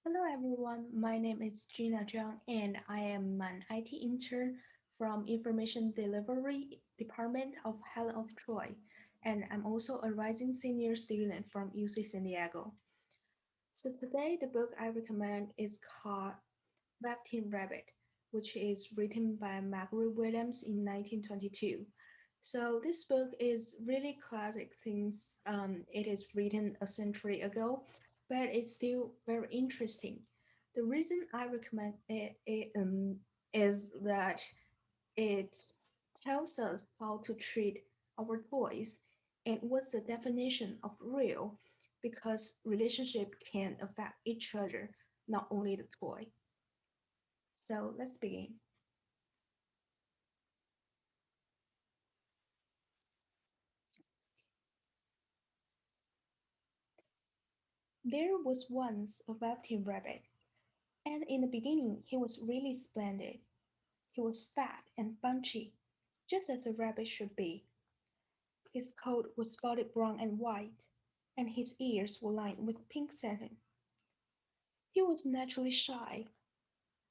Hello everyone, my name is Gina Zhang and I am an IT intern from Information Delivery Department of Helen of Troy, and I'm also a rising senior student from UC San Diego. So today the book I recommend is called Velveteen Rabbit, which is written by Margaret Williams in 1922. So this book is really classic since it is written a century ago, but it's still very interesting. The reason I recommend it is that it tells us how to treat our toys and what's the definition of real, because relationship can affect each other, not only the toy. So let's begin. There was once a Velveteen Rabbit, and in the beginning he was really splendid. He was fat and bunchy, just as a rabbit should be. His coat was spotted brown and white, and his ears were lined with pink satin. He was naturally shy,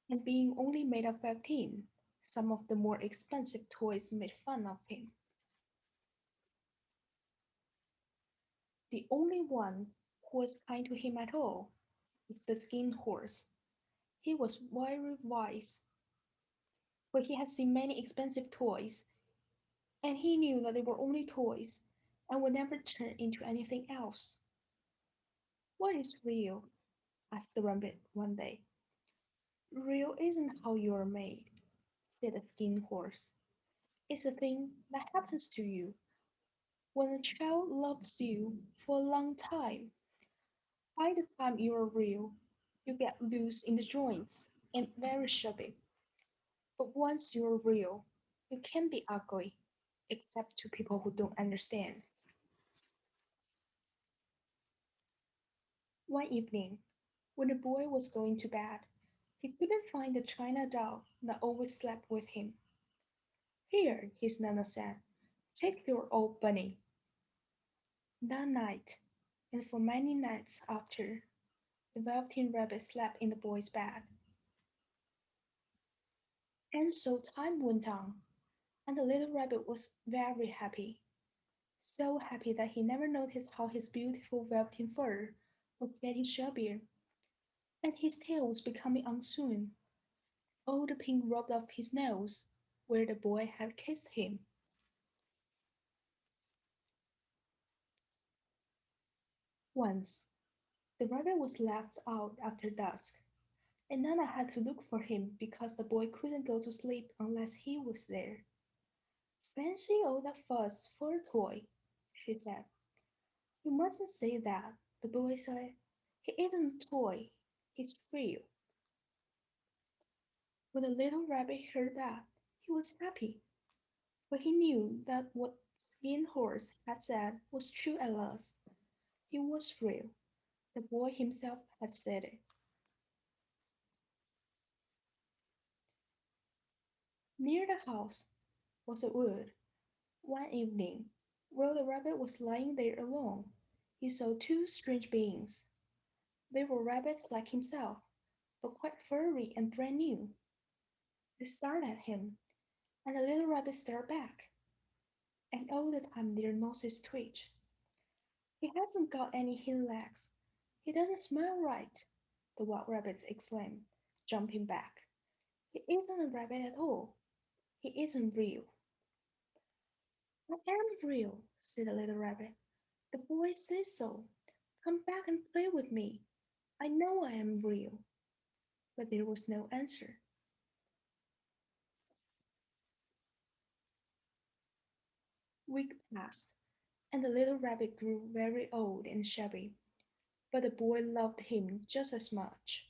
and being only made of velveteen, some of the more expensive toys made fun of him. The only one who was kind to him at all was the Skin Horse. He was very wise, for he had seen many expensive toys, and he knew that they were only toys and would never turn into anything else. "What is real?" asked the rabbit one day. "Real isn't how you are made," said the Skin Horse. "It's a thing that happens to you when a child loves you for a long time. By the time you are real, you get loose in the joints and very shabby. But once you're real, you can be ugly, except to people who don't understand." One evening, when the boy was going to bed, he couldn't find the china doll that always slept with him. "Here," his nana said, "take your old bunny." That night, and for many nights after, the Velveteen Rabbit slept in the boy's bed. And so time went on, and the little rabbit was very happy. So happy that he never noticed how his beautiful velveteen fur was getting shabbier, and his tail was becoming unsewn. All the pink rubbed off his nose, where the boy had kissed him. Once, the rabbit was left out after dusk, and Nana had to look for him because the boy couldn't go to sleep unless he was there. "Fancy all that fuss for a toy," she said. "You mustn't say that," the boy said. "He isn't a toy, he's real." When the little rabbit heard that, he was happy, for he knew that what Skin Horse had said was true at last. He was real. The boy himself had said it. Near the house was a wood. One evening, while the rabbit was lying there alone, he saw two strange beings. They were rabbits like himself, but quite furry and brand new. They stared at him, and the little rabbit stared back, and all the time their noses twitched. "He hasn't got any hind legs. He doesn't smell right," the wild rabbit exclaimed, jumping back. "He isn't a rabbit at all. He isn't real." "I am real," said the little rabbit. "The boy says so. Come back and play with me. I know I am real." But there was no answer. Weeks passed, and the little rabbit grew very old and shabby, but the boy loved him just as much.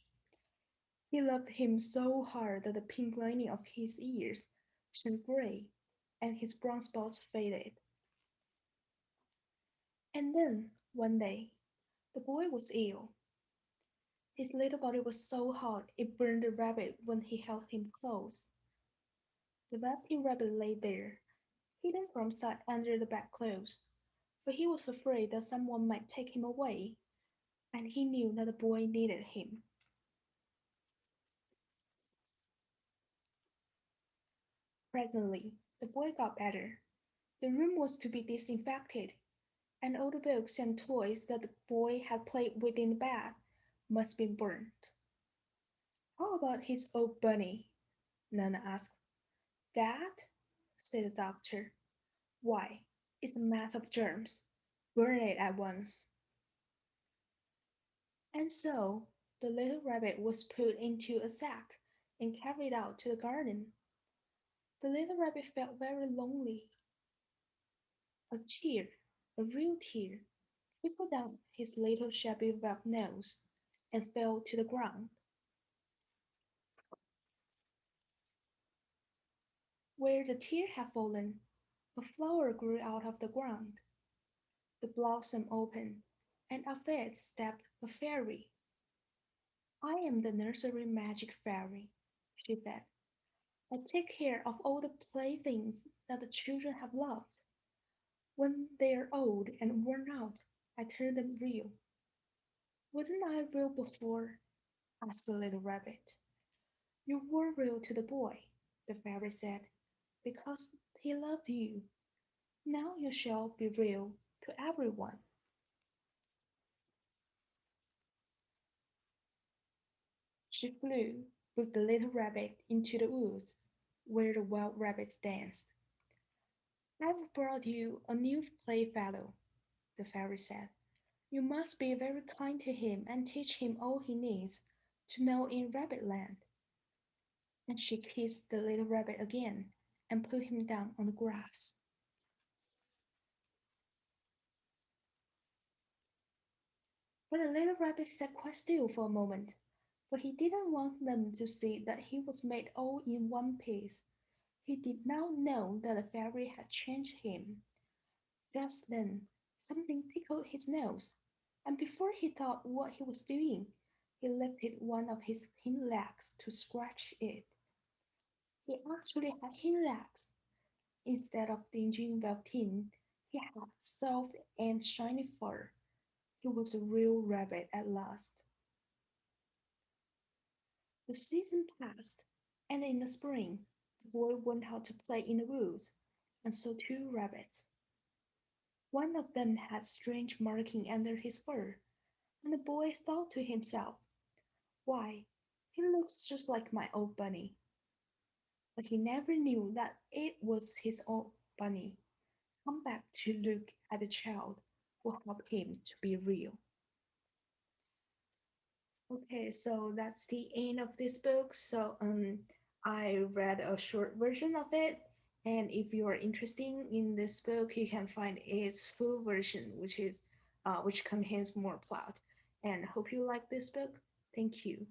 He loved him so hard that the pink lining of his ears turned gray, and his brown spots faded. And then, one day, the boy was ill. His little body was so hot it burned the rabbit when he held him close. The velveteen rabbit lay there, hidden from sight under the bedclothes, for he was afraid that someone might take him away, and he knew that the boy needed him. Presently, the boy got better. The room was to be disinfected, and all the books and toys that the boy had played with in the bed must be burnt. How about his old bunny? Nana asked. That? Said the doctor. Why, it's a mass of germs. Burn it at once. And so the little rabbit was put into a sack and carried out to the garden. The little rabbit felt very lonely. A tear, a real tear, trickled down his little shabby web nose and fell to the ground. Where the tear had fallen, a flower grew out of the ground. The blossom opened, and out of it stepped a fairy. I am the nursery magic fairy, she said. I take care of all the playthings that the children have loved. When they are old and worn out, I turn them real. Wasn't I real before? Asked the little rabbit. You were real to the boy, the fairy said, because he loved you. Now you shall be real to everyone. She flew with the little rabbit into the woods, where the wild rabbits danced. I've brought you a new playfellow, the fairy said. You must be very kind to him and teach him all he needs to know in Rabbitland. And she kissed the little rabbit again and put him down on the grass. But the little rabbit sat quite still for a moment, for he didn't want them to see that he was made all in one piece. He did not know that the fairy had changed him. Just then something tickled his nose, and before he thought what he was doing, he lifted one of his hind legs to scratch it. He actually had hind legs. Instead of dingy velveteen, he had soft and shiny fur. He was a real rabbit at last. The season passed, and in the spring the boy went out to play in the woods, and saw two rabbits. One of them had strange marking under his fur, and the boy thought to himself, why, he looks just like my old bunny. But he never knew that it was his old bunny, come back to look at the child who helped him to be real. Okay, so that's the end of this book. I read a short version of it, and if you are interested in this book, you can find its full version, which contains more plot. And hope you like this book. Thank you.